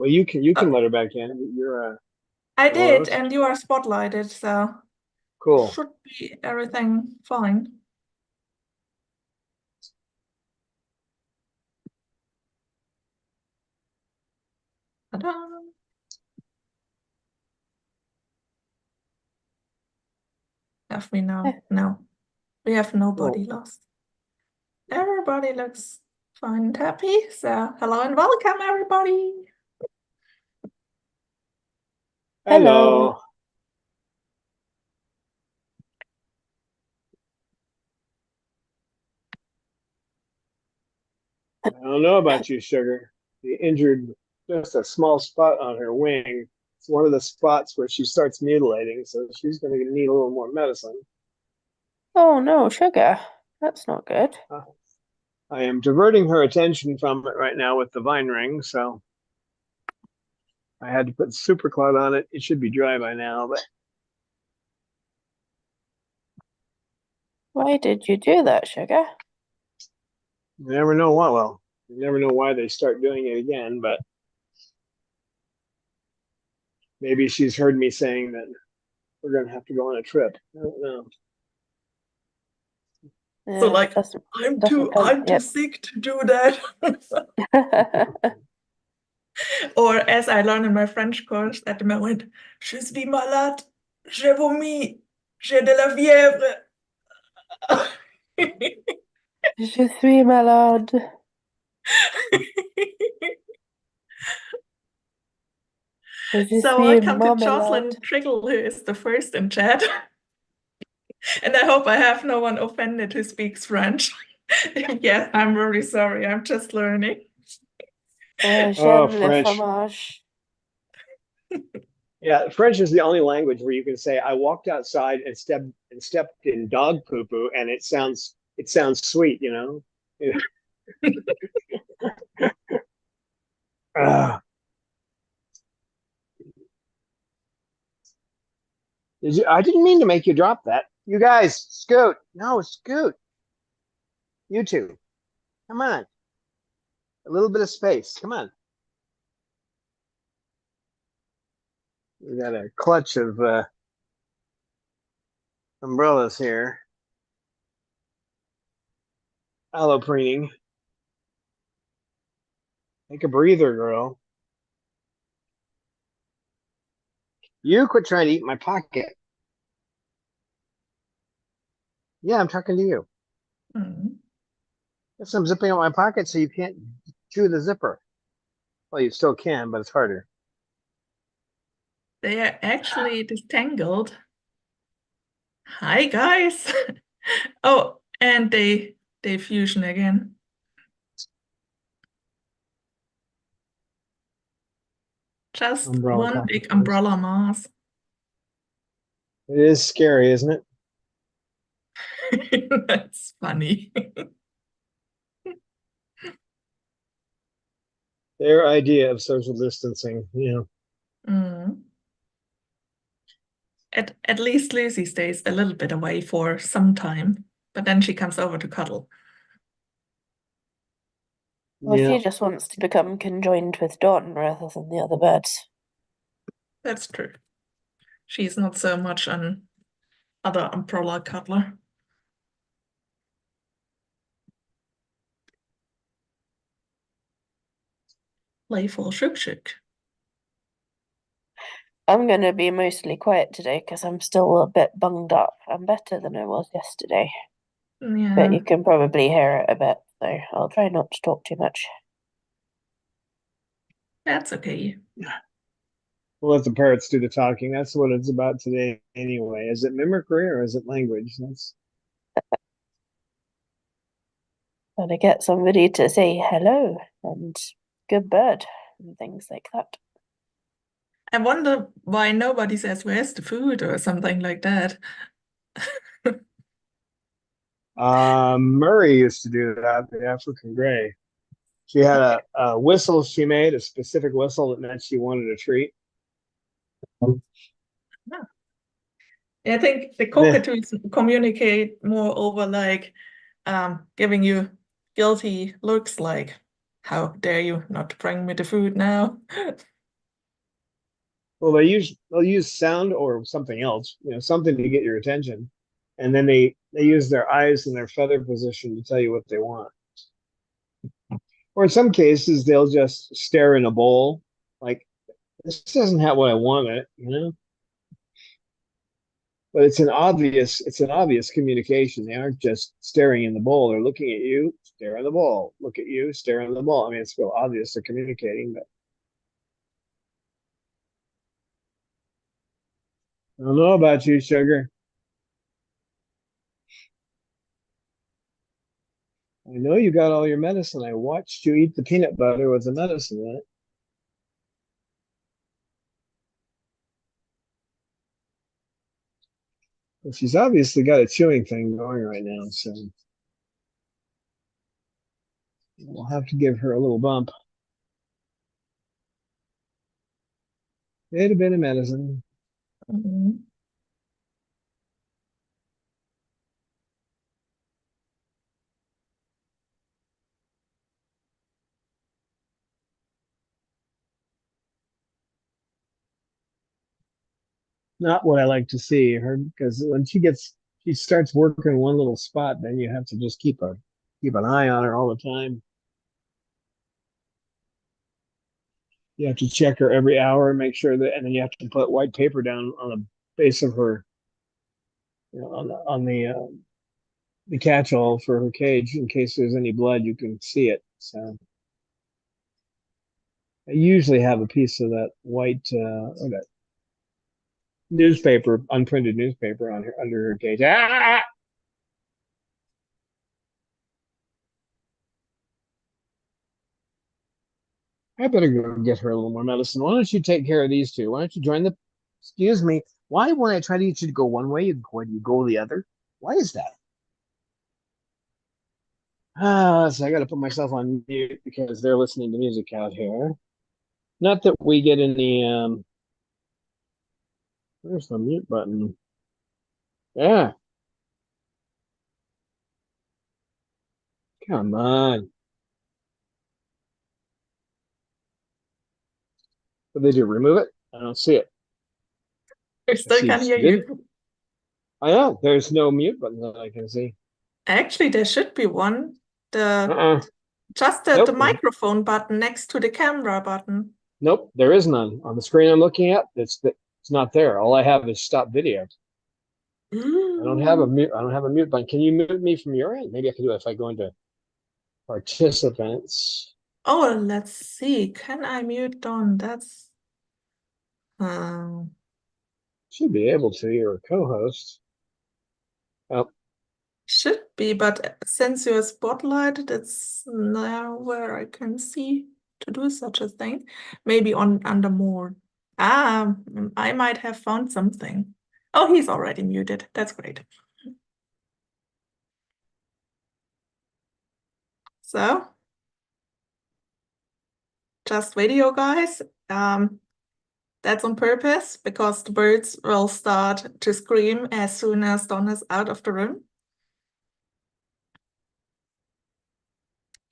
Well, you can Uh, let her back in. You're I a did, host. and you are spotlighted, so Cool. should be everything fine. Ta-da! Have we now? No, we have nobody Cool. lost. Everybody looks fine and happy. So, hello and welcome, everybody. Hello. Hello. I don't know about you, Sugar. She injured just a small spot on her wing. It's one of the spots where she starts mutilating, so she's going to need a little more medicine. Oh no, sugar. That's not good. Uh, I am diverting her attention from it right now with the vine ring, so I had to put super cloud on it. It should be dry by now, but Why did you do that, sugar? you never know what. Well, you never know why they start doing it again, but maybe she's heard me saying that we're going to have to go on a trip. I don't know. So, Yeah, like, doesn't come. I'm too Yep. sick to do that. Or as I learned in my French course at the moment, je suis malade, j'ai vomi, j'ai de la fièvre. Je suis malade. Je So suis welcome to Jocelyn marmalade. Triggle, who is the first in chat. And I hope I have no one offended who speaks French. Yes, I'm really sorry. I'm just learning. Oh, J'aime le French. fromage. Yeah, French is the only language where you can say I walked outside and stepped in dog poo poo, and it sounds sweet, you know. Ah, I didn't mean to make you drop that. You guys, scoot. No, scoot. You two, come on. A little bit of space. Come on. We got a clutch of umbrellas here. Allopreening. Take a breather, girl. You quit trying to eat my pocket. Yeah, I'm talking to you. Mm. Yes, I'm zipping up my pocket so you can't chew the zipper. Well, you still can, but it's harder. They are actually disentangled. Hi, guys. Oh, and they fusion again. Just Umbrella one big cockatoos. umbrella mass. It is scary, isn't it? That's funny. Their idea of social distancing, Mm. At least Lucy stays a little bit away for some time, but then she comes over to cuddle. Well, Yeah. she just wants to become conjoined with Dawn rather than the other birds. That's true. She's not so much an other umbrella cuddler. Playful shook shook. I'm going to be mostly quiet today because I'm still a bit bunged up. I'm better than I was yesterday, but Yeah, you can probably hear it a bit, so I'll try not to talk too much. that's okay. We'll let the parrots do the talking. That's what it's about today, anyway. Is it mimicry or is it language? That's Gotta get somebody to say hello and good bird and things like that. I wonder why nobody says, "Where's the food?" or something like that. Murray used to do that, the African gray. She had a whistle she made, a specific whistle that meant she wanted a treat. Yeah. I think the Yeah. cockatoos communicate more over like giving you guilty looks like, how dare you not bring me the food now? Well, they'll use sound or something else, something to get your attention, and then they use their eyes and their feather position to tell you what they want. Or in some cases, they'll just stare in a bowl, like this doesn't have what I want. But it's an obvious communication. They aren't just staring in the bowl. They're looking at you, stare in the bowl, look at you, stare in the bowl. I mean, it's real obvious they're communicating, but I don't know about you, sugar. I know you got all your medicine. I watched you eat the peanut butter with the medicine in it. Well, she's obviously got a chewing thing going right now, so we'll have to give her a little bump. A bit of medicine. Mhm. Not what I like to see her, because when she starts working one little spot, then you have to just keep an eye on her all the time. You have to check her every hour, make sure that, and then you have to put white paper down on the base of her, on the catch-all for her cage in case there's any blood, you can see it. So I usually have a piece of that white or that newspaper, unprinted newspaper on her under her cage. Ah! I better go get her a little more medicine. Why don't you take care of these two? Why don't you join the? Excuse me. Why, when I try to get you to go one way, you go the other? Why is that? So I got to put myself on mute because they're listening to music out here. Not that we get any. Where's the mute button? Yeah, come on. What did they do? Remove it? I don't see it. I still can't hear you. I know there's no mute button that I can see. Actually, there should be one. Just the Nope. microphone button next to the camera button. Nope, there is none on the screen I'm looking at. It's not there. All I have is stop video. I don't have a mute. I don't have a mute button. Can you mute me from your end? Maybe I can do it if I go into participants. Oh, let's see. Can I mute Don? That's Should be able to. You're a co-host. Oh, should be, but since you're spotlighted, it's nowhere I can see to do such a thing. Maybe under more. I might have found something. Oh, he's already muted. That's great. So, just video, guys. That's on purpose because the birds will start to scream as soon as Don is out of the room.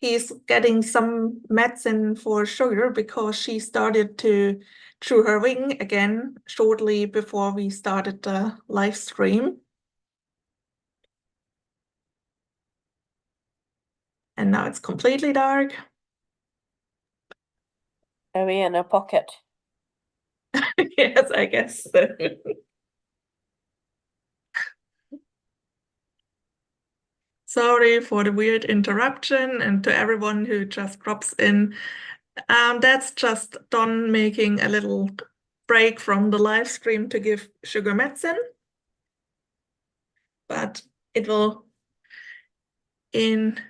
He's getting some medicine for Sugar because she started to chew her wing again shortly before we started the live stream. And now it's completely dark. Are we in a pocket? Yes, I guess so. Sorry for the weird interruption, and to everyone who just drops in. That's just Don making a little break from the live stream to give Sugar medicine. But it will, in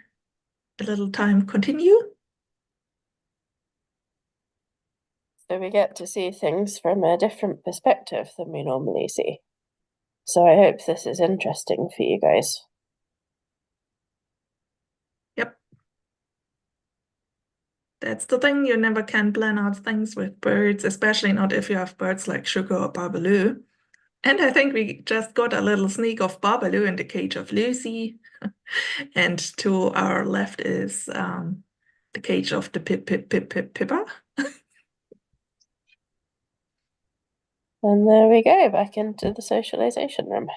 a little time, continue. So we get to see things from a different perspective than we normally see. So I hope this is interesting for you guys. Yep. That's the thing, you never can plan out things with birds, especially not if you have birds like Sugar or Babaloo. And I think we just got a little sneak of Babaloo in the cage of Lucy. And to our left is the cage of the Pippa. And there we go, back into the socialization room.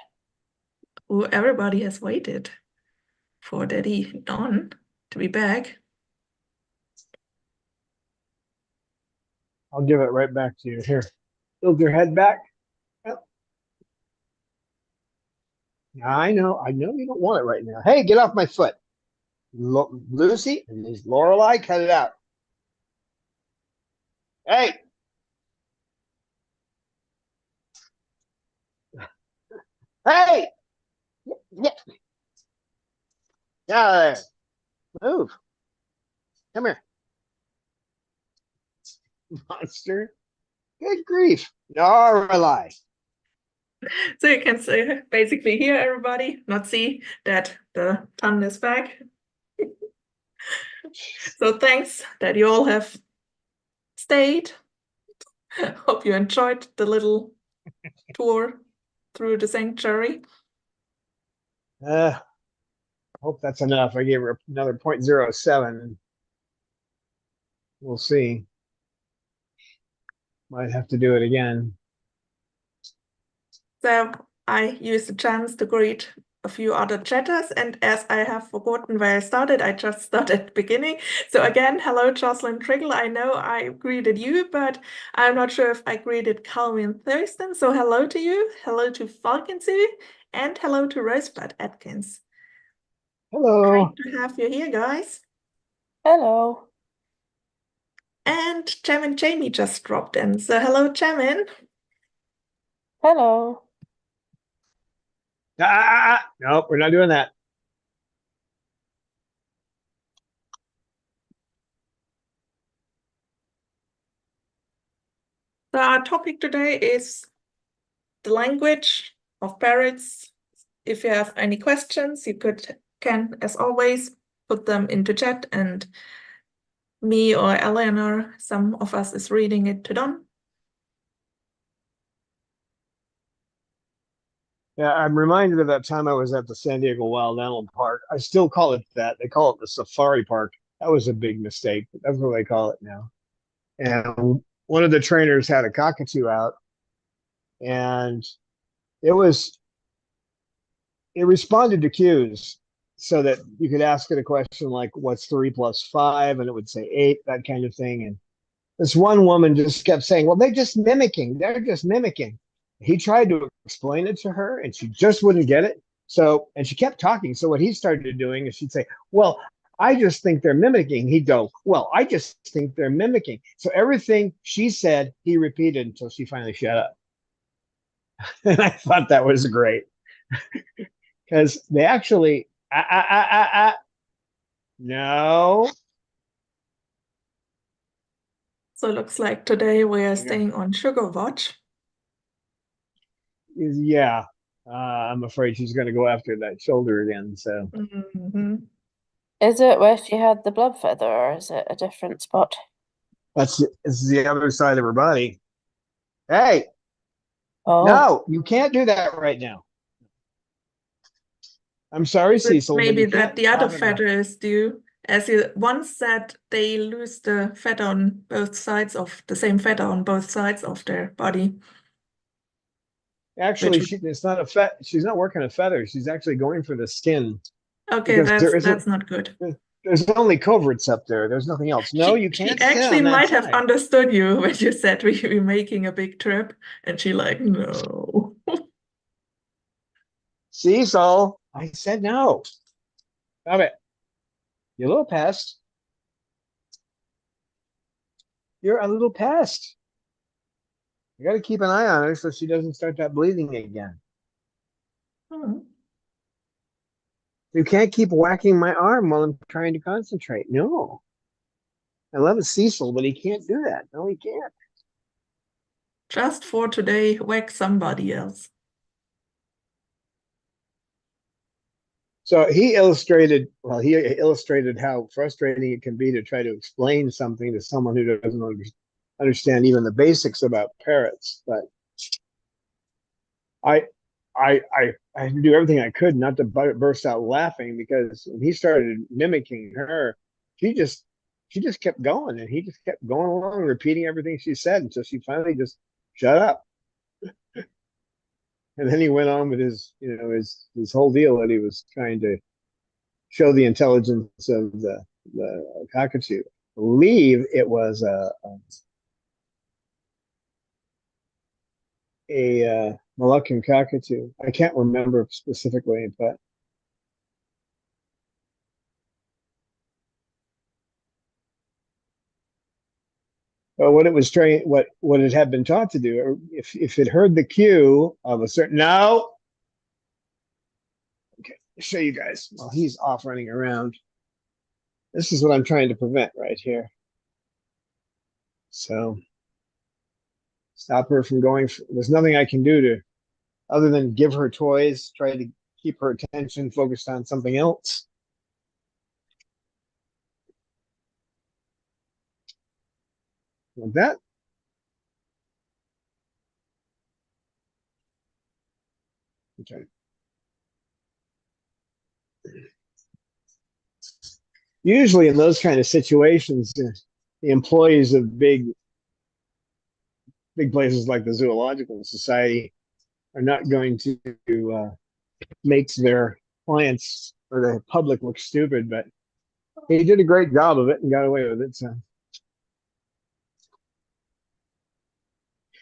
Oh, everybody has waited for Daddy Don to be back. I'll give it right back to you. Here, tilt your head back. Yep. I know you don't want it right now. Hey, get off my foot. Lucy and these Lorelei, cut it out. Hey. Hey. Yeah. Yeah. Move. Come here. Monster. Good grief. Lorelei. So you can say, basically hear everybody, not see that the ton is back. So thanks that you all have stayed. Hope you enjoyed the little tour through the sanctuary. Hope that's enough. I gave her another 0.07. We'll see. Might have to do it again. So I used the chance to greet a few other chatters, and as I have forgotten where I started, I just started at the beginning. So again, hello, Jocelyn Triggle. I know I greeted you, but I'm not sure if I greeted Calvin Thurston. So hello to you, hello to Falconsoo, and hello to Rosebud Atkins. Hello. Great to have you here, guys. Hello. And Chairman Jamie just dropped in. So hello, Chairman. Hello. Nope, we're not doing that. So our topic today is the language of parrots. If you have any questions, you can, as always, put them into chat, and me or Eleanor, some of us, is reading it to Don. Yeah, I'm reminded of that time I was at the San Diego Wild Animal Park. I still call it that. They call it the Safari Park. That was a big mistake, but that's what they call it now. And one of the trainers had a cockatoo out, and it responded to cues so that you could ask it a question like, what's 3 plus 5? And it would say 8, that kind of thing. And this one woman just kept saying, well, they're just mimicking. They're just mimicking. He tried to explain it to her, and she just wouldn't get it. So, and she kept talking. So what he started doing is she'd say, well, I just think they're mimicking. He'd go, well, I just think they're mimicking. So everything she said, he repeated until she finally shut up. And I thought that was great. Because they actually, no. So it looks like today we are staying on Sugar Watch. Yeah, I'm afraid she's going to go after that shoulder again. So, Is it where she had the blood feather, or is it a different spot? it's the other side of her body. Hey, Oh, no, you can't do that right now. I'm sorry, Cecil. Maybe that the other feather is due. As you once said, they lose the feather on both sides of the same feather on both sides of their body. Actually, it's not a she's not working a feather. She's actually going for the skin. Okay, that's not good. There's only coverts up there. There's nothing else. No, you can't. She actually might have understood you when you said we were making a big trip, and she like, no. Cecil, I said no. Stop it. You little pest. You're a little pest. You got to keep an eye on her so she doesn't start that bleeding again. You can't keep whacking my arm while I'm trying to concentrate. No. I love Cecil, but he can't do that. No, he can't. Just for today, whack somebody else. So he illustrated how frustrating it can be to try to explain something to someone who doesn't understand even the basics about parrots. But I had to do everything I could not to burst out laughing, because when he started mimicking her, she just kept going, and he just kept going along, repeating everything she said until she finally just shut up. And then he went on with his, his whole deal that he was trying to show the intelligence of the cockatoo. I believe it was a Moluccan cockatoo. I can't remember specifically, but what it was trying, what it had been taught to do, if it heard the cue of a certain, no, okay, I'll show you guys while he's off running around. This is what I'm trying to prevent right here. So stop her from going. There's nothing I can do to other than give her toys, try to keep her attention focused on something else. Like that. Okay. Usually in those kind of situations, the employees of big places like the Zoological Society are not going to make their clients or the public look stupid, but he did a great job of it and got away with it. So,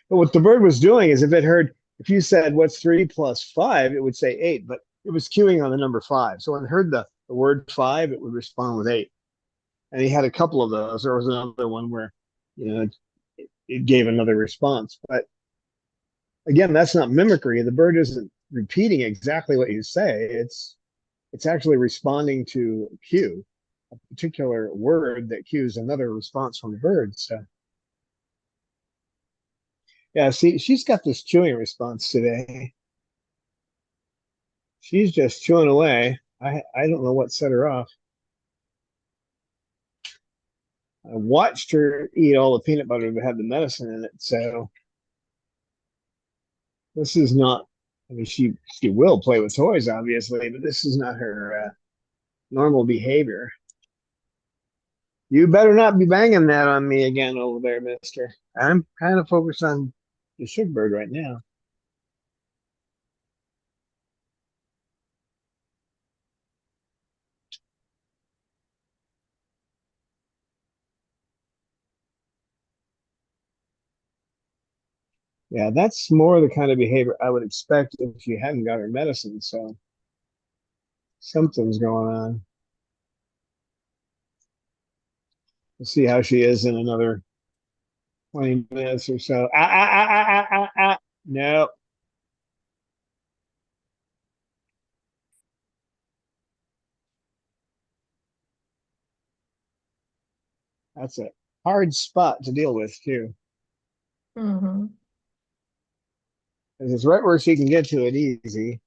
but what the bird was doing is if you said what's 3 + 5, it would say 8, but it was cueing on the number 5. So when it heard the word 5, it would respond with 8. And he had a couple of those. There was another one where, it gave another response. But again, that's not mimicry. The bird isn't repeating exactly what you say. It's actually responding to a cue, a particular word that cues another response from the bird. So yeah, see, she's got this chewing response today. She's just chewing away. I don't know what set her off. I watched her eat all the peanut butter that had the medicine in it. So this is not, I mean, she will play with toys, obviously, but this is not her normal behavior. You better not be banging that on me again over there, mister. I'm kind of focused on the sugar bird right now. Yeah, that's more the kind of behavior I would expect if you hadn't got her medicine. So something's going on. We'll see how she is in another 20 minutes or so. No, that's a hard spot to deal with, too. Mm-hmm. Because it's right where she can get to it easy.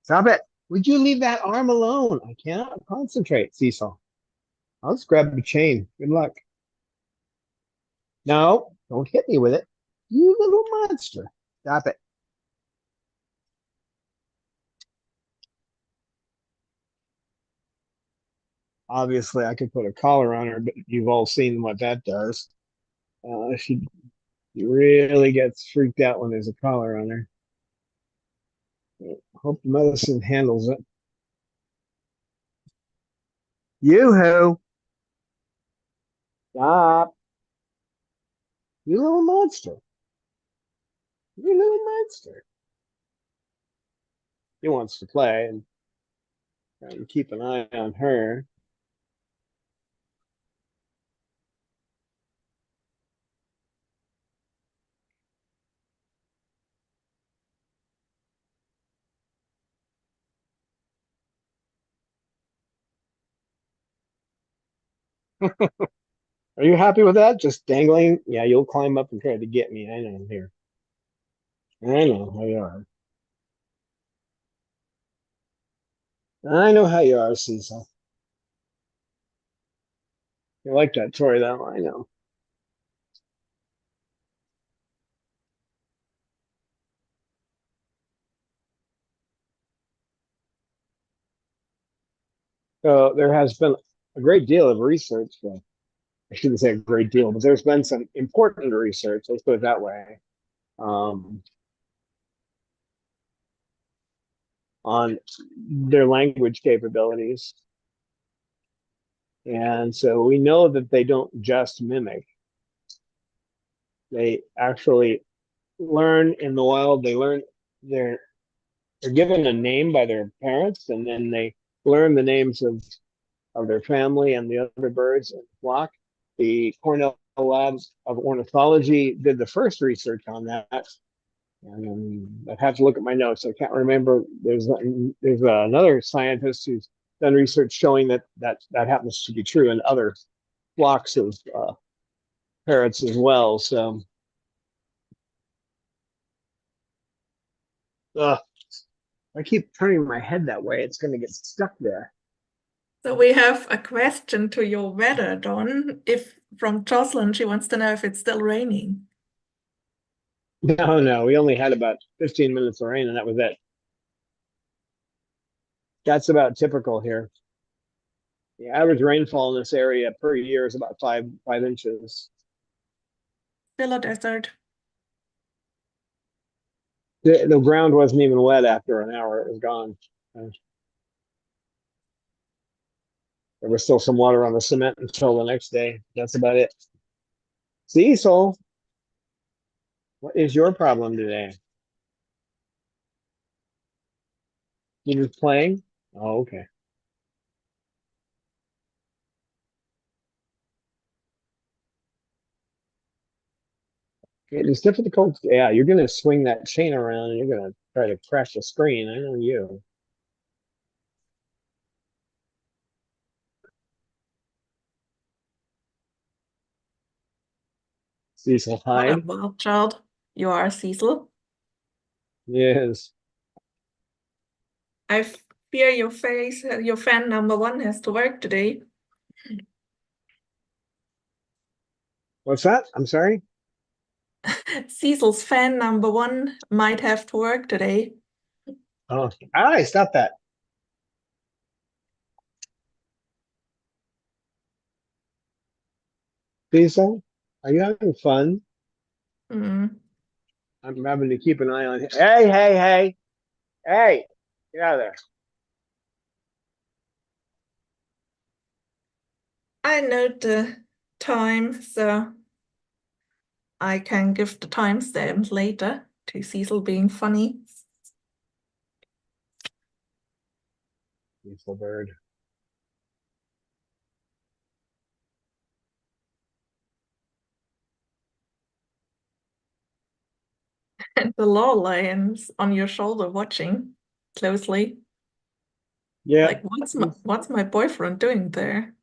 Stop it. Would you leave that arm alone? I cannot concentrate, Cecil. I'll just grab the chain. Good luck. No, don't hit me with it. You little monster. Stop it. Obviously, I could put a collar on her, but you've all seen what that does. She really gets freaked out when there's a collar on her. Hope the medicine handles it. Yoo-hoo. Stop. You little monster. You little monster. He wants to play and try and keep an eye on her. Are you happy with that? Just dangling? Yeah, you'll climb up and try to get me. I know here. I know how you are. I know how you are, Cecil. You like that toy, though. I know. So there has been a great deal of research I shouldn't say a great deal, but there's been some important research, let's put it that way, on their language capabilities. And so we know that they don't just mimic. They actually learn in the wild. They're given a name by their parents, and then they learn the names of their family and the other birds in the flock. The Cornell Lab of Ornithology did the first research on that. And I'd have to look at my notes. I can't remember. There's another scientist who's done research showing that happens to be true in other flocks of parrots as well. So, I keep turning my head that way, it's going to get stuck there. So we have a question to your weather, Don. If from Jocelyn, she wants to know if it's still raining. No, we only had about 15 minutes of rain, and that was it. That's about typical here. The average rainfall in this area per year is about five inches. Still a desert. The ground wasn't even wet after an hour; it was gone. There was still some water on the cement until the next day. That's about it. Cecil, what is your problem today? You just playing? Oh, okay. It's difficult. Yeah, you're going to swing that chain around and you're going to try to crash the screen. I know you. Cecil, What a hide. wild child you are, Cecil. Yes. I fear your face, your fan number one has to work today. What's that? I'm sorry. Cecil's fan number one might have to work today. Oh, I stop that. Cecil, are you having fun? Mm. I'm having to keep an eye on him. Hey, get out of there. I know the time, so I can give the timestamp later to Cecil being funny. Cecil bird. And the law lion's on your shoulder watching closely. Yeah. Like, what's my boyfriend doing there?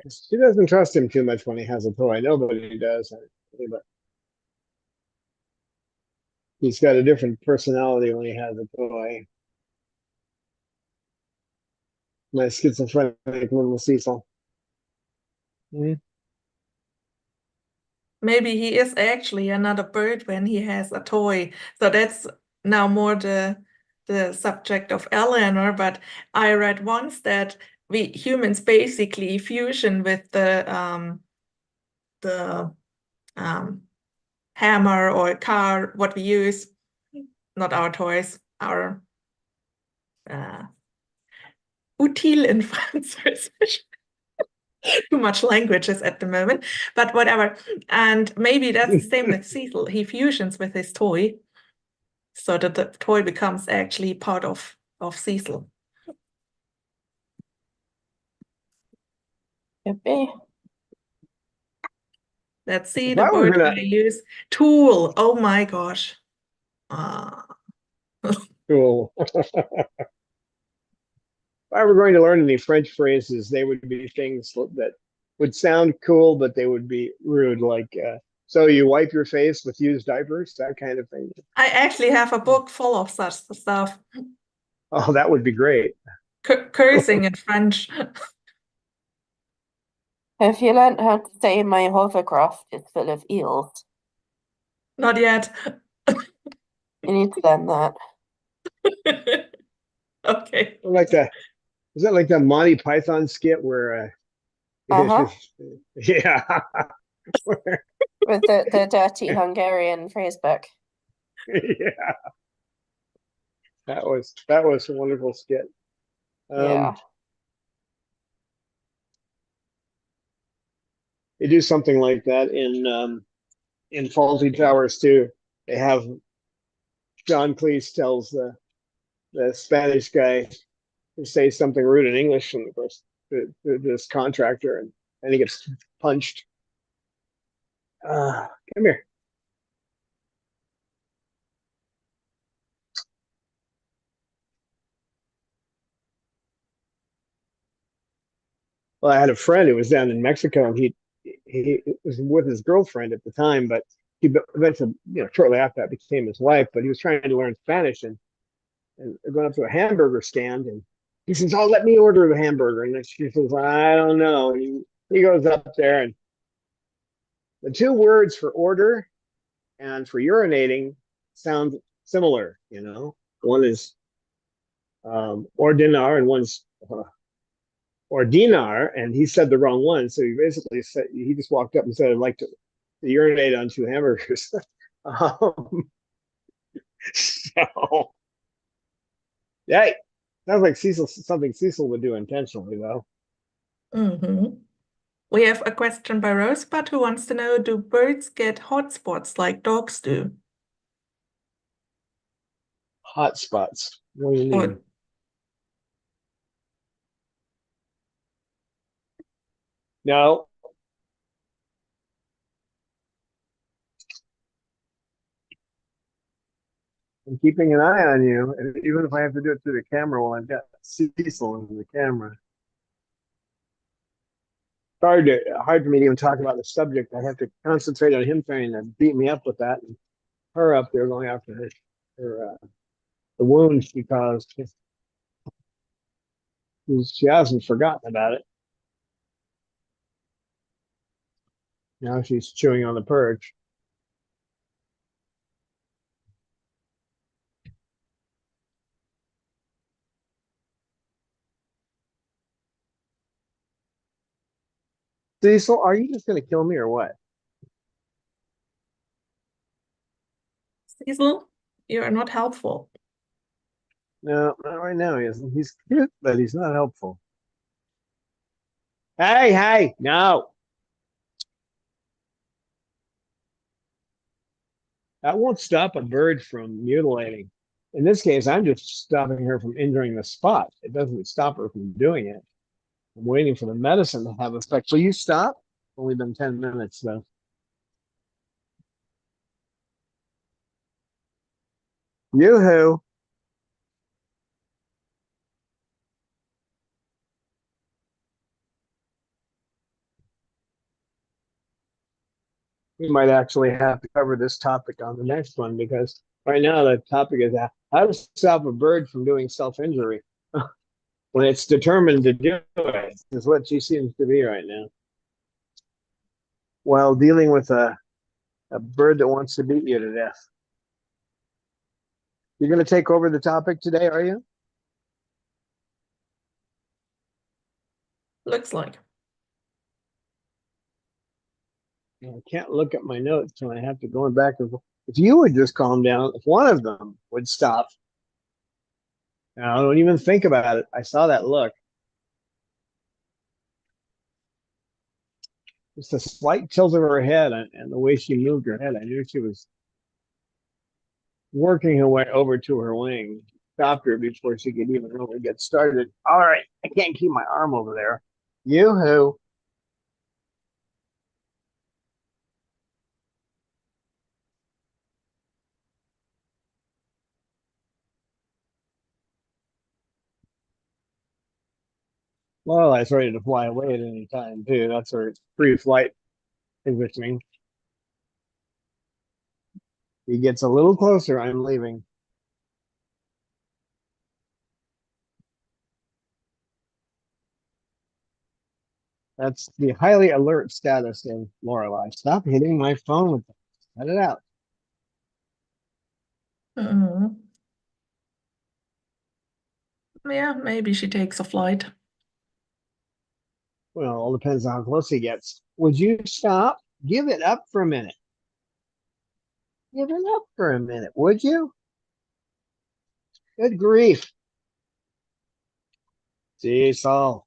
She doesn't trust him too much when he has a toy. Nobody does. But he's got a different personality when he has a toy. My schizophrenic little Cecil. Mm-hmm. Maybe he is actually another bird when he has a toy. So that's now more the subject of Eleanor, but I read once that we humans basically fusion with the hammer or car, what we use, not our toys, our util in French. Too much languages at the moment, but whatever. And maybe that's the same with Cecil. He fusions with his toy so that the toy becomes actually part of Cecil. Could be. Let's see, If the I were word gonna I use. Tool. Oh my gosh. cool. If I were going to learn any French phrases, they would be things that would sound cool, but they would be rude, like so you wipe your face with used diapers, that kind of thing. I actually have a book full of such stuff. Oh, that would be great. Cursing in French. Have you learned how to say my hovercraft is full of eels? Not yet. You need to learn that. Okay. Like that. Is that like that Monty Python skit where Uh-huh. Yeah. With the dirty Hungarian phrase book. Yeah. That was a wonderful skit. Yeah. They do something like that in Faulty Towers too. They have John Cleese tells the Spanish guy to say something rude in English, and of course this contractor, and he gets punched. Come here. Well, I had a friend who was down in Mexico, and he was with his girlfriend at the time, but he eventually, shortly after that, became his wife. But he was trying to learn Spanish, and going up to a hamburger stand, and he says, "Oh, let me order the hamburger," and then she says, "I don't know." And he goes up there, and the two words for order and for urinating sound similar. One is ordinar, and one's ordinar, and he said the wrong one. So he basically said, he just walked up and said, "I'd like to urinate on two hamburgers." So, yeah, sounds like something Cecil would do intentionally, though. We have a question by Rosebud who wants to know, do birds get hot spots like dogs do? Hot spots. What do you Or mean? No. I'm keeping an eye on you, even if I have to do it through the camera while I've got Cecil in the camera. Hard for me to even talk about the subject. I have to concentrate on him trying to beat me up with that, and her up there going after her the wound she caused. She hasn't forgotten about it. Now she's chewing on the perch. Cecil, are you just going to kill me or what? Cecil, you are not helpful. No, not right now. He isn't. He's cute, but he's not helpful. Hey, no. That won't stop a bird from mutilating. In this case, I'm just stopping her from injuring the spot. It doesn't stop her from doing it. I'm waiting for the medicine to have effect. Will you stop? Only been 10 minutes, though. Yoo-hoo. We might actually have to cover this topic on the next one, because right now the topic is how to stop a bird from doing self-injury when it's determined to do it, is what she seems to be right now. While dealing with a bird that wants to beat you to death. You're going to take over the topic today, are you? Looks like. I can't look at my notes, so I have to go back. If you would just calm down, if one of them would stop. Now, don't even think about it. I saw that look. Just a slight tilt of her head and the way she moved her head. I knew she was working her way over to her wing. Stopped her before she could even really get started. All right, I can't keep my arm over there. Yoo-hoo. Well, I was ready to fly away at any time, too. That's her pre-flight positioning. He gets a little closer, I'm leaving. That's the highly alert status of Lorelai. Stop hitting my phone with that. Cut it out. Yeah, maybe she takes a flight. Well, all depends on how close he gets. Would you stop? Give it up for a minute. Give it up for a minute, would you? Good grief. Cecil.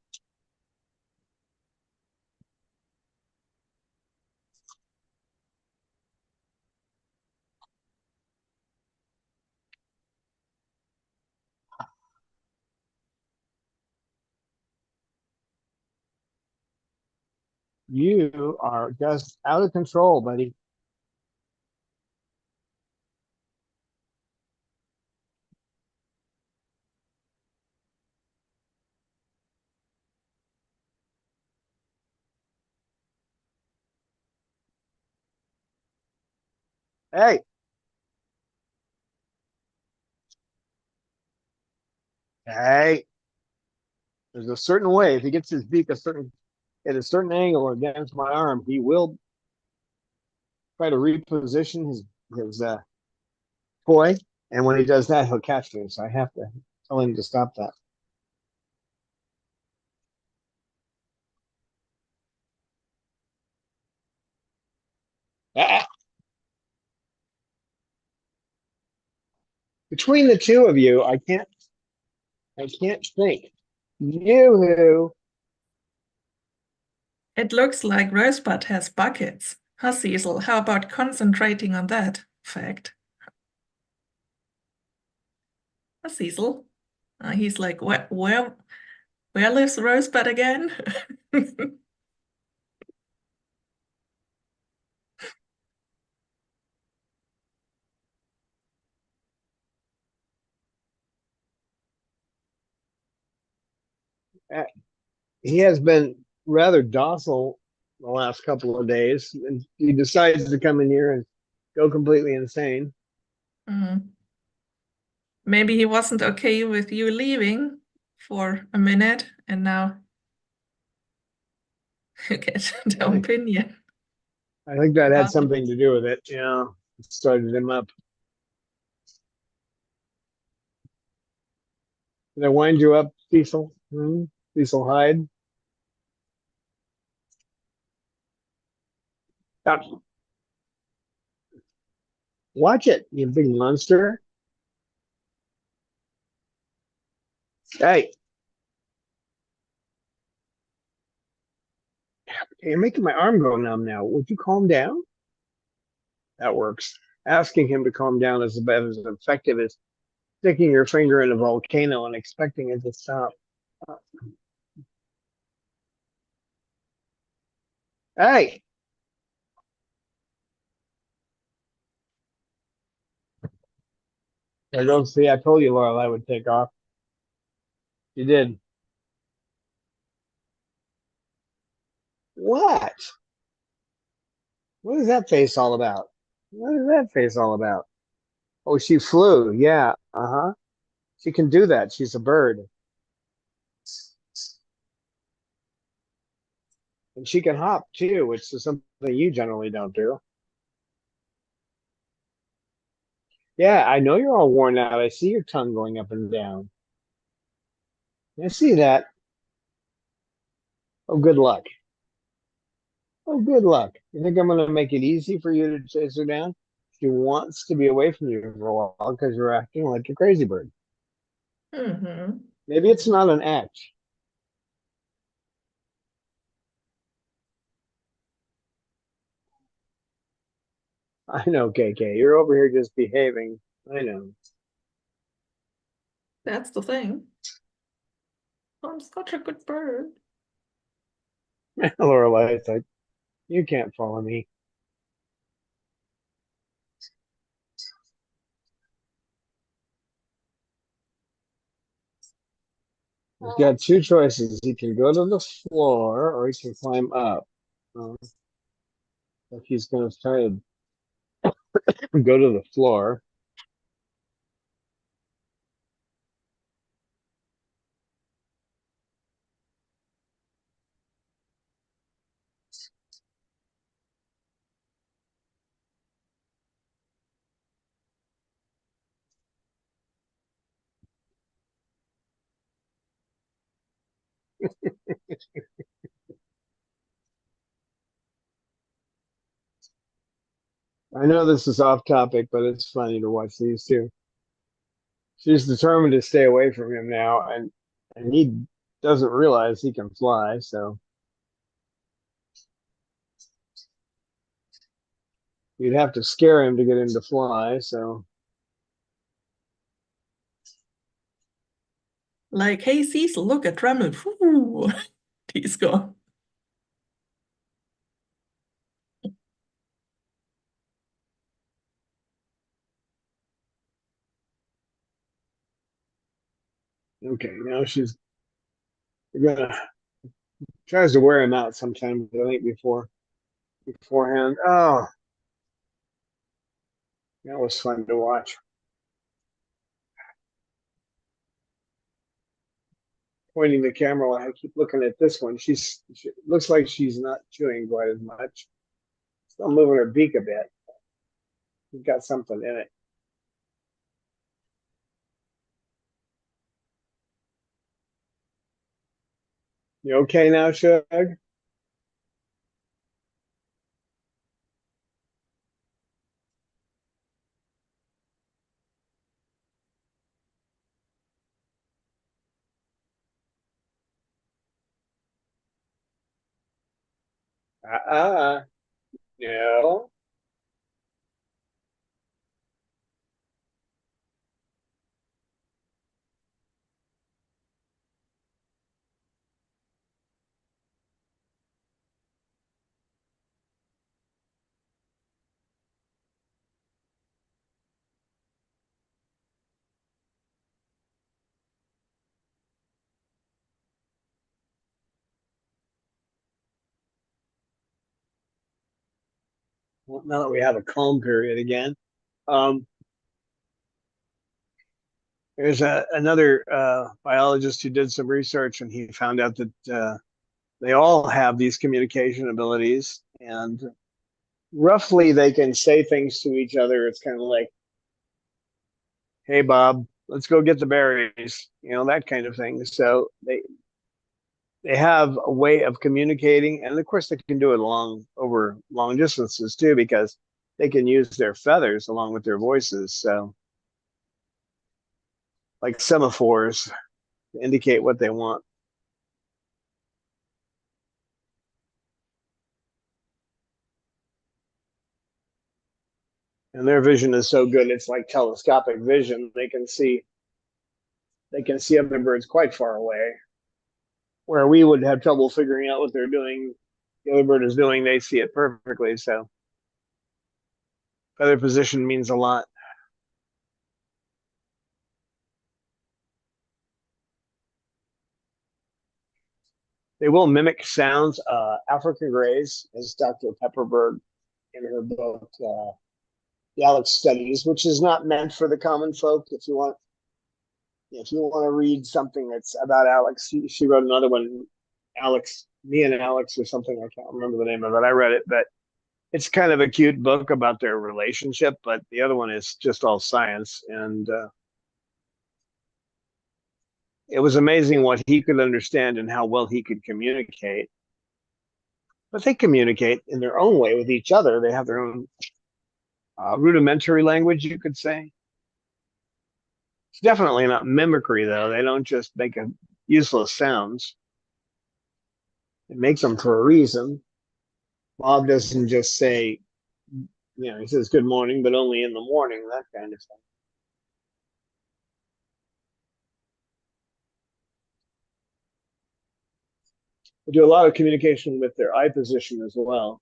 You are just out of control, buddy. Hey, hey. There's a certain way. If he gets his beak at a certain angle against my arm, he will try to reposition his toy. And when he does that, he'll catch me. So I have to tell him to stop that. Ah! Between the two of you, I can't think. You It looks like Rosebud has buckets. Huh, Cecil? How about concentrating on that fact? Huh, Cecil? He's like, where lives Rosebud again? uh, he has been rather docile the last couple of days, and he decides to come in here and go completely insane. Mm. Maybe he wasn't okay with you leaving for a minute, and now you get the opinion. I think that had about it. something to do with it. Yeah, it started him up. Did I wind you up, Cecil? Cecil Hyde? Stop. Watch it, you big monster. Hey, you're making my arm go numb now. Would you calm down? That works. Asking him to calm down is about as effective as sticking your finger in a volcano and expecting it to stop. Hey, I don't see. I told you, Laurel, I would take off. You did. What? What is that face all about? What is that face all about? Oh, she flew. Yeah. Uh-huh. She can do that. She's a bird. And she can hop too, which is something you generally don't do. Yeah, I know you're all worn out. I see your tongue going up and down. I see that. Oh, good luck. Oh, good luck. You think I'm going to make it easy for you to chase her down? She wants to be away from you for a while because you're acting like a crazy bird. Mm-hmm. Maybe it's not an act. I know, KK. You're over here just behaving. I know. That's the thing. I'm such a good bird. Lorelai's like, you can't follow me. He's got two choices. He can go to the floor or he can climb up. If he's going to try to go to the floor. I know this is off topic, but it's funny to watch these two. She's determined to stay away from him now, and he doesn't realize he can fly, so you'd have to scare him to get him to fly, so Like, hey, Cecil, look at Dremel. Whoo, he's gone. okay, now she's gonna tries to wear him out sometimes, I think beforehand. Oh, that was fun to watch. Pointing the camera while I keep looking at this one. She looks like she's not chewing quite as much. Still moving her beak a bit. She's got something in it. You okay now, Shug? Uh-uh. No. Well, now that we have a calm period again, um, there's another biologist who did some research, and he found out that they all have these communication abilities, and roughly they can say things to each other. It's kind of like, "Hey, Bob, let's go get the berries," that kind of thing. So they have a way of communicating, and of course they can do it over long distances too, because they can use their feathers along with their voices. So, like semaphores to indicate what they want. And their vision is so good; it's like telescopic vision. They can see other birds quite far away, where we would have trouble figuring out what they're doing. The other bird is doing; they see it perfectly. So, feather position means a lot. They will mimic sounds. African grays, as Dr. Pepperberg in her book, The Alex Studies, which is not meant for the common folk. If you want to read something that's about Alex, she wrote another one, Alex, Me and Alex, or something. I can't remember the name of it. I read it, but it's kind of a cute book about their relationship. But the other one is just all science, and it was amazing what he could understand and how well he could communicate. But they communicate in their own way with each other. They have their own rudimentary language, you could say. It's definitely not mimicry, though. They don't just make useless sounds. It makes them for a reason. Bob doesn't just say, he says good morning, but only in the morning, that kind of thing. They do a lot of communication with their eye position as well.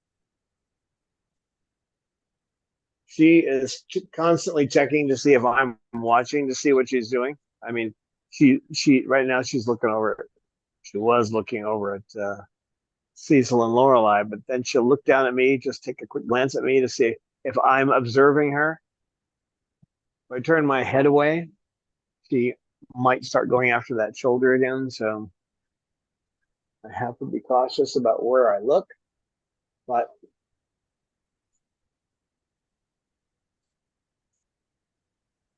She is constantly checking to see if I'm watching, to see what she's doing. I mean, she right now she's looking over. She was looking over at Cecil and Lorelei, but then she'll look down at me, just take a quick glance at me to see if I'm observing her. If I turn my head away, she might start going after that shoulder again. So I have to be cautious about where I look. But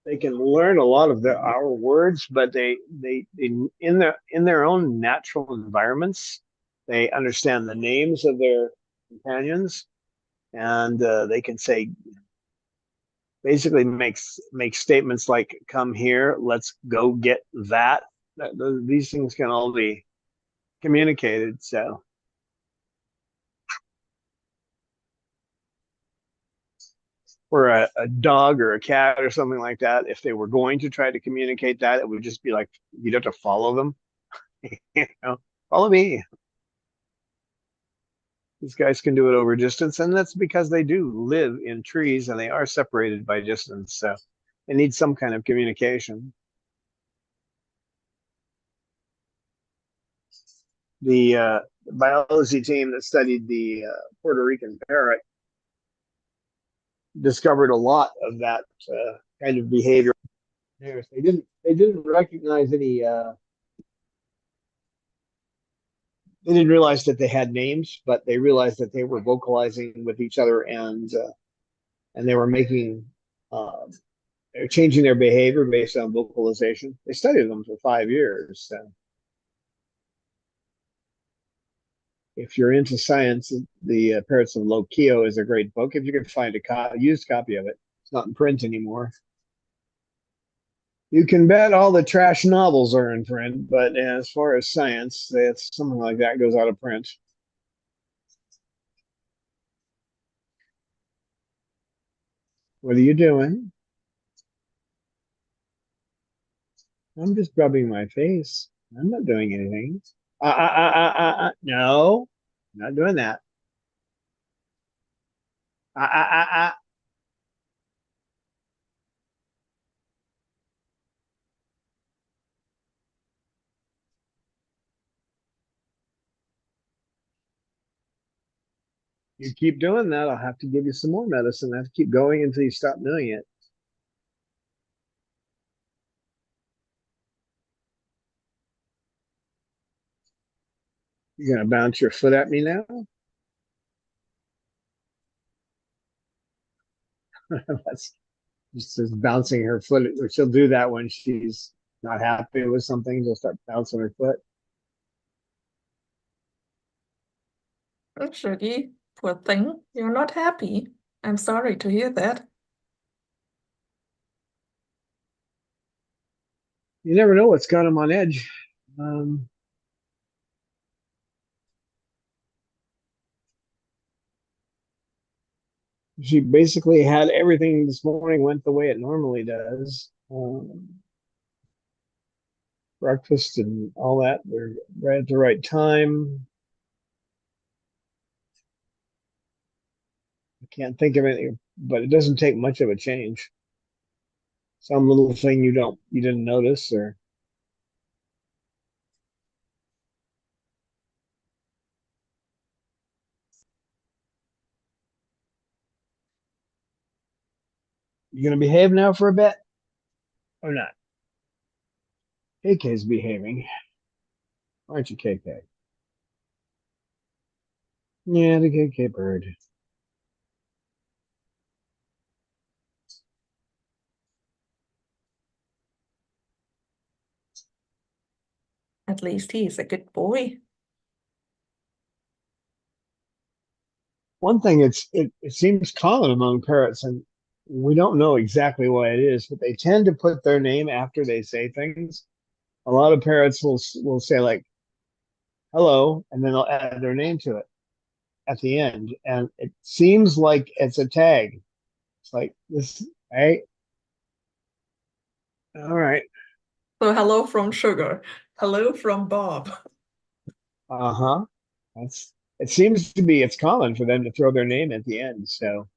they can learn a lot of our words, but they in their own natural environments, they understand the names of their companions. and they can say, basically make statements like, "Come here, let's go get that." These things can all be communicated. So or a dog or a cat or something like that, if they were going to try to communicate that, it would just be like, you'd have to follow them. You know, follow me. These guys can do it over distance, and that's because they do live in trees and they are separated by distance. So they need some kind of communication. The biology team that studied the Puerto Rican parrot discovered a lot of that kind of behavior. They didn't recognize any. They didn't realize that they had names, but they realized that they were vocalizing with each other, and they were making they're changing their behavior based on vocalization. They studied them for 5 years. So if you're into science, the Parrots of Loquio is a great book. If you can find a used copy of it, it's not in print anymore. You can bet all the trash novels are in print, but as far as science, it's something like that goes out of print. What are you doing? I'm just rubbing my face. I'm not doing anything. No, I'm not doing that. Uh, uh, uh, uh. You keep doing that, I'll have to give you some more medicine. I have to keep going until you stop doing it. You're gonna bounce your foot at me now? That's just bouncing her foot. She'll do that when she's not happy with something. She'll start bouncing her foot. Actually, poor thing, you're not happy. I'm sorry to hear that. You never know what's got them on edge. Um, she basically had everything this morning went the way it normally does. Breakfast and all that were right at the right time. I can't think of anything, but it doesn't take much of a change. Some little thing you didn't notice, or you gonna behave now for a bit or not? KK's behaving, aren't you, KK? Yeah, the KK bird. At least he is a good boy. One thing it seems common among parrots, and we don't know exactly why it is, but they tend to put their name after they say things. A lot of parrots will say like hello, and then they'll add their name to it at the end, and it seems like it's a tag. It's like this, hey, all right, So hello from Sugar. Hello from Bob. uh-huh. That's it seems to be it's common for them to throw their name at the end. So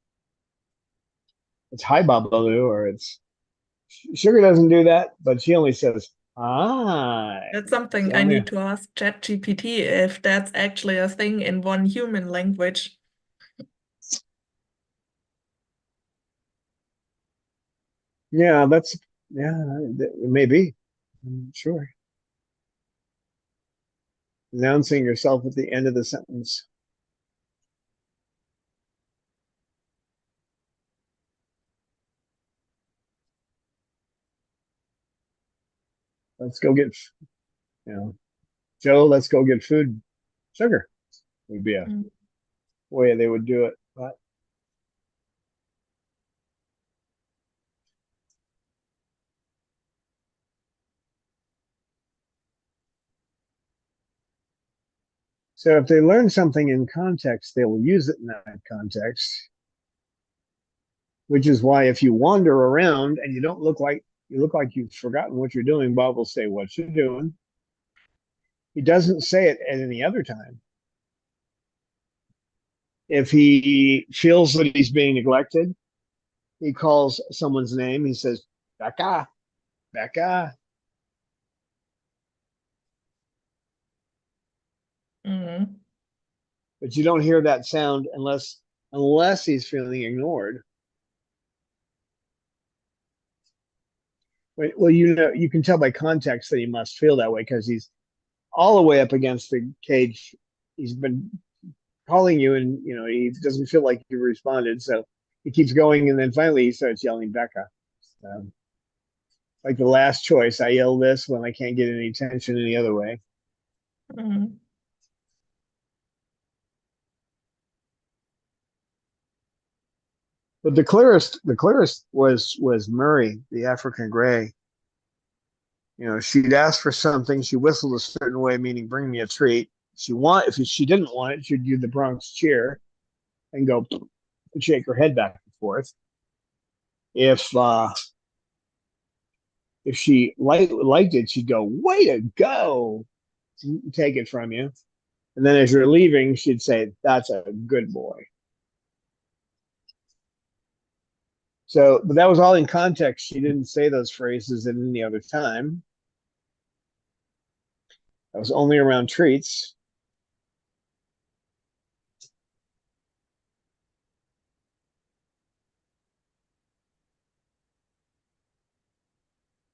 it's hi Babalu, or it's Sugar doesn't do that, but she only says hi. That's something She I only need to ask ChatGPT if that's actually a thing in one human language. yeah, that's yeah, it may be. I'm not sure. Announcing yourself at the end of the sentence. Let's go get, Joe, let's go get food. Sugar would be a Mm. way they would do it. But So if they learn something in context, they will use it in that context, which is why if you wander around and you look like you've forgotten what you're doing, Bob will say, "What you doing?" He doesn't say it at any other time. If he feels that he's being neglected, he calls someone's name. He says, "Becca, Becca." Mm. But you don't hear that sound unless he's feeling ignored. Well, you can tell by context that he must feel that way because he's all the way up against the cage. He's been calling you, and he doesn't feel like you responded, so he keeps going, and then finally he starts yelling Becca. Like the last choice, I yell this when I can't get any attention any other way. Mm. But the clearest was Murray, the African gray. She'd ask for something, she whistled a certain way, meaning bring me a treat. If she didn't want it, she'd do the Bronx cheer and go and shake her head back and forth. If she liked it, she'd go, "Way to go!" Take it from you. And then as you're leaving, she'd say, "That's a good boy." So, but that was all in context. She didn't say those phrases at any other time. That was only around treats.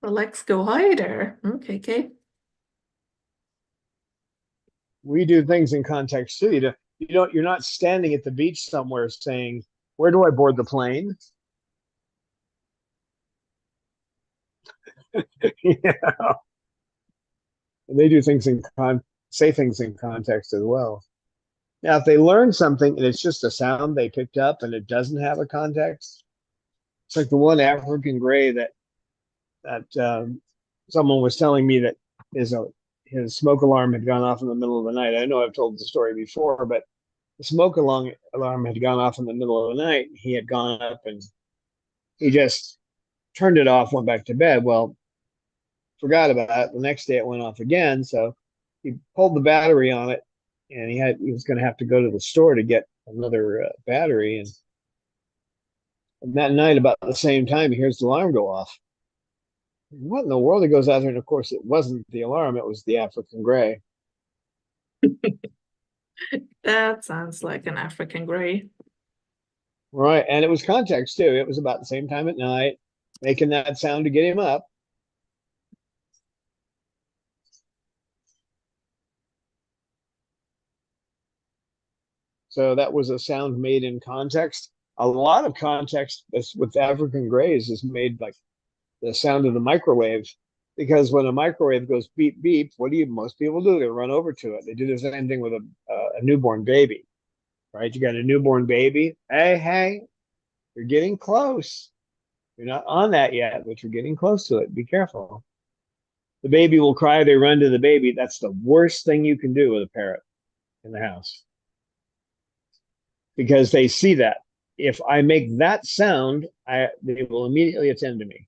Well, let's go higher. Okay, okay. We do things in context too. You're not standing at the beach somewhere saying, "Where do I board the plane?" Yeah. And they do things say things in context as well. Now, if they learn something and it's just a sound they picked up and it doesn't have a context, it's like the one African gray that someone was telling me that his smoke alarm had gone off in the middle of the night. I know I've told the story before, but the alarm had gone off in the middle of the night. He had gone up and he just turned it off, went back to bed. Well, forgot about it. The next day it went off again, so he pulled the battery on it, and he was going to have to go to the store to get another battery. And that night, about the same time, he hears the alarm go off. What in the world? He goes out there, and of course, it wasn't the alarm; it was the African gray. That sounds like an African gray. Right, and it was context too. It was about the same time at night, making that sound to get him up. So that was a sound made in context. A lot of context with African grays is made like the sound of the microwave, because when a microwave goes beep beep, what do most people do? They run over to it. They do the same thing with a newborn baby, right? You got a newborn baby. Hey, you're getting close. You're not on that yet, but you're getting close to it. Be careful. The baby will cry. They run to the baby. That's the worst thing you can do with a parrot in the house, because they see that. If I make that sound, they will immediately attend to me.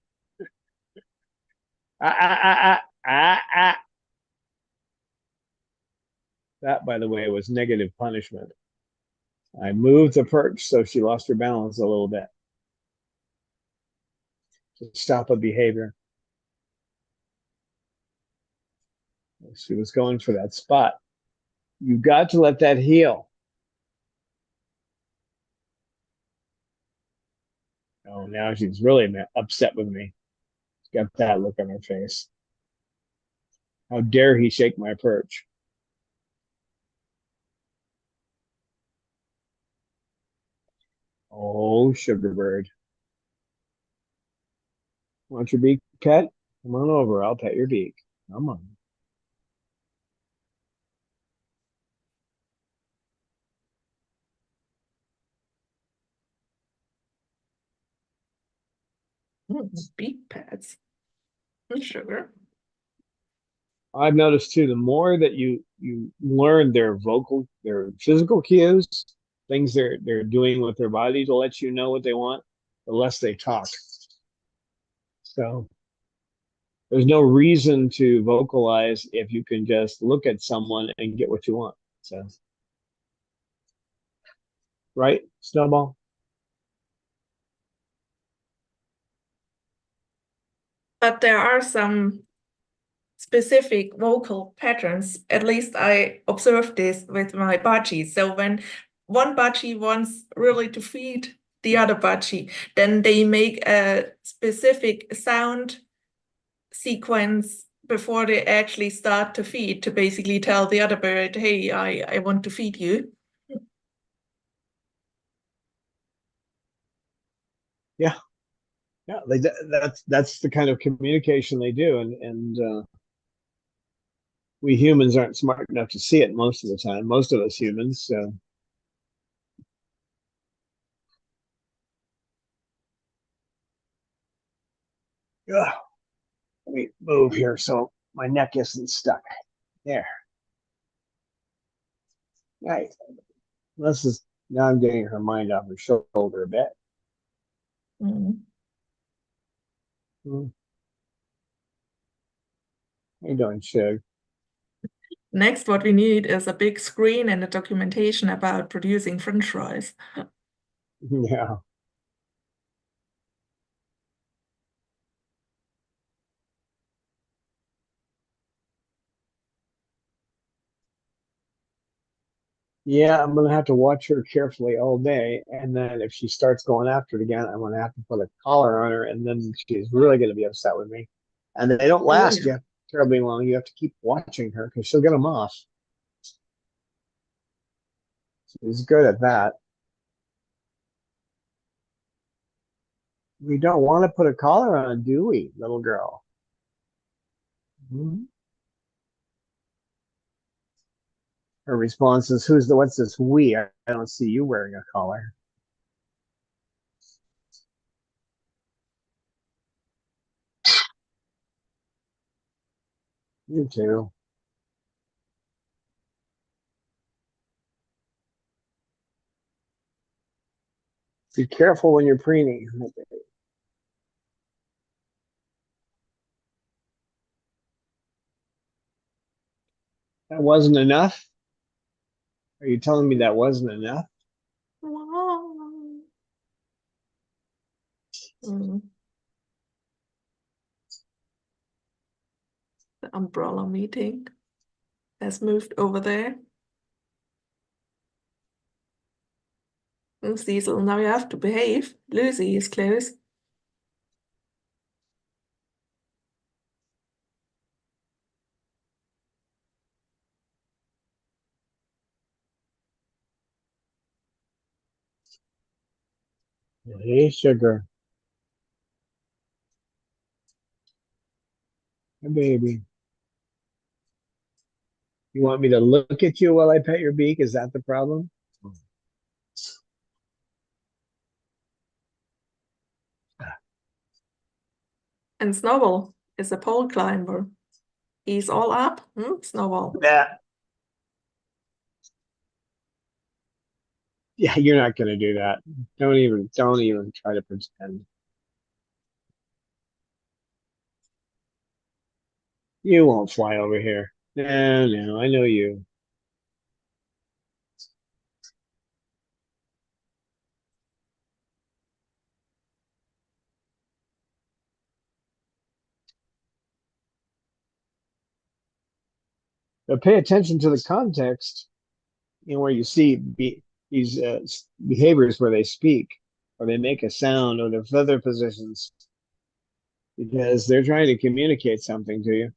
Ah, ah, ah, ah, ah, ah. That, by the way, was negative punishment. I moved the perch so she lost her balance a little bit to stop a behavior. She was going for that spot. You got to let that heal. Oh, now she's really upset with me. She's got that look on her face. How dare he shake my perch? Oh, sugar bird. Want your beak pet? Come on over. I'll pet your beak. Come on. Beak pads. Sugar. I've noticed too, the more that you learn their physical cues, things they're doing with their body to let you know what they want, the less they talk. So there's no reason to vocalize if you can just look at someone and get what you want. So, right, Snowball? But there are some specific vocal patterns. At least I observed this with my budgies. So when one budgie wants really to feed the other budgie, then they make a specific sound sequence before they actually start to feed to basically tell the other bird, hey, I want to feed you. Yeah, yeah. That's the kind of communication they do, and we humans aren't smart enough to see it most of the time. Most of us humans. So, ugh, let me move here so my neck isn't stuck. There. Right. This is now I'm getting her mind off her shoulder a bit. Mm. Hmm. How you doing, Shug? Next, what we need is a big screen and a documentation about producing French fries. Yeah. Yeah, I'm gonna have to watch her carefully all day, and then if she starts going after it again, I'm gonna have to put a collar on her, and then she's really gonna be upset with me. And they don't Oh, last yeah. you terribly long. You have to keep watching her because she'll get them off. She's good at that. We don't want to put a collar on, do we, little girl? Mhm. Her response is, what's this we? I don't see you wearing a collar. You too. Be careful when you're preening. That wasn't enough? Are you telling me that wasn't enough? Wow. Mm. The umbrella meeting has moved over there. Cecil, now you have to behave. Lucy is close. Hey, sugar. Hey, baby. You want me to look at you while I pet your beak? Is that the problem? And Snowball is a pole climber. He's all up. Snowball. Yeah. Yeah, you're not gonna do that. Don't even try to pretend. You won't fly over here. No, no, I know you. But pay attention to the context, where you see these behaviors where they speak or they make a sound or their feather positions because they're trying to communicate something to you.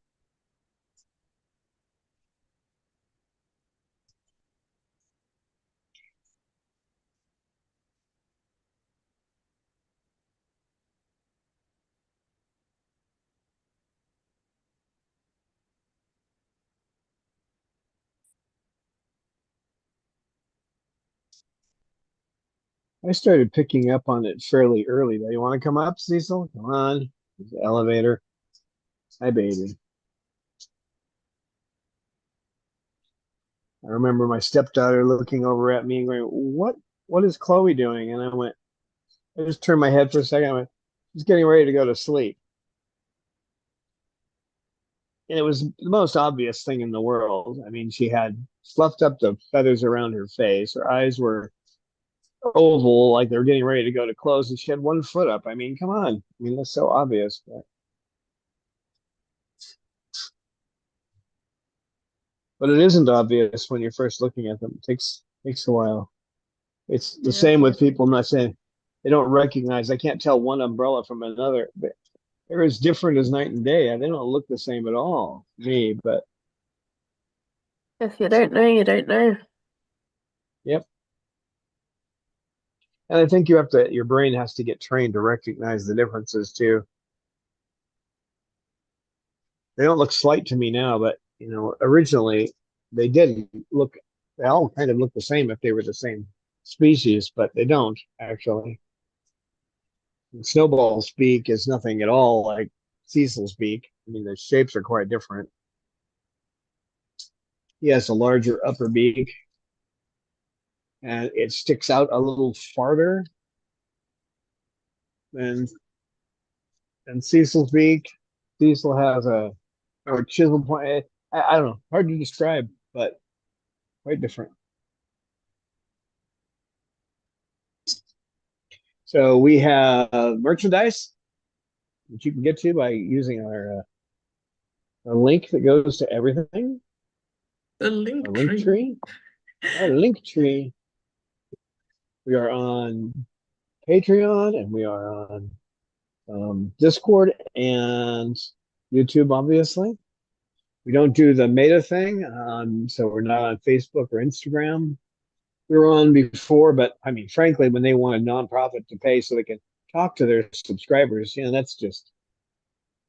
I started picking up on it fairly early. Do you want to come up, Cecil? Come on. There's the elevator. Hi, baby. I remember my stepdaughter looking over at me and going, what is Chloe doing? And I just turned my head for a second. I went, she's getting ready to go to sleep. And it was the most obvious thing in the world. I mean, she had fluffed up the feathers around her face. Her eyes were oval, like they were getting ready to go to close, and she had one foot up. I mean, come on. I mean, that's so obvious. But it isn't obvious when you're first looking at them. It takes a while. It's the same with people. I'm not saying they don't recognize. I can't tell one umbrella from another. But they're as different as night and day. They don't look the same at all, me. But If you don't know, you don't know. yep. And I think your brain has to get trained to recognize the differences too. They don't look slight to me now, but originally they didn't look. They all kind of look the same if they were the same species, but they don't actually. Snowball's beak is nothing at all like Cecil's beak. I mean, the shapes are quite different. He has a larger upper beak, and it sticks out a little farther than Cecil's beak. Cecil has a chisel point. I don't know, hard to describe, but quite different. So we have merchandise that you can get to by using our link that goes to everything. The link Our link tree. tree. Our link tree. We are on Patreon and we are on Discord and YouTube, obviously. We don't do the meta thing, so we're not on Facebook or Instagram. We were on before, but I mean, frankly, when they want a nonprofit to pay so they can talk to their subscribers,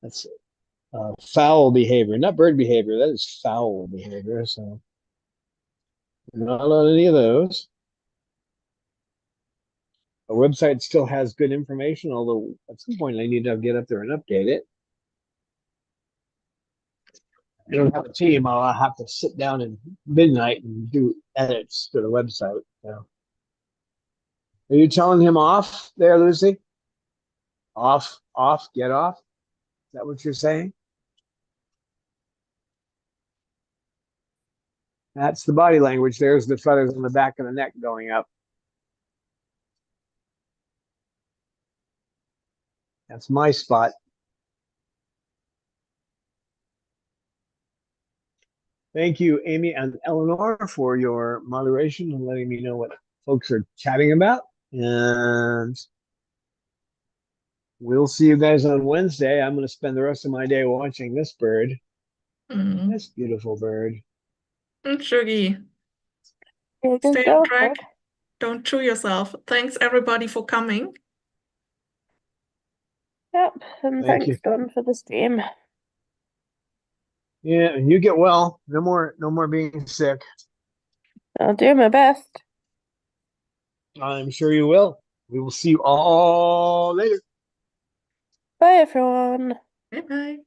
that's foul behavior, not bird behavior. That is foul behavior. So we're not on any of those. The website still has good information, although at some point I need to get up there and update it. I don't have a team. I'll have to sit down at midnight and do edits to the website. So. Are you telling him off there, Lucy? Off, get off? Is that what you're saying? That's the body language. There's the feathers on the back of the neck going up. That's my spot. Thank you, Amy and Eleanor, for your moderation and letting me know what folks are chatting about. And we'll see you guys on Wednesday. I'm going to spend the rest of my day watching this bird. This beautiful bird. Shuggy. Yeah, Stay go, on track. Don't chew yourself. Thanks everybody for coming. Yep, and Thank thanks, you. Don, for the stream. Yeah, and you get well. No more being sick. I'll do my best. I'm sure you will. We will see you all later. Bye, everyone. Bye-bye.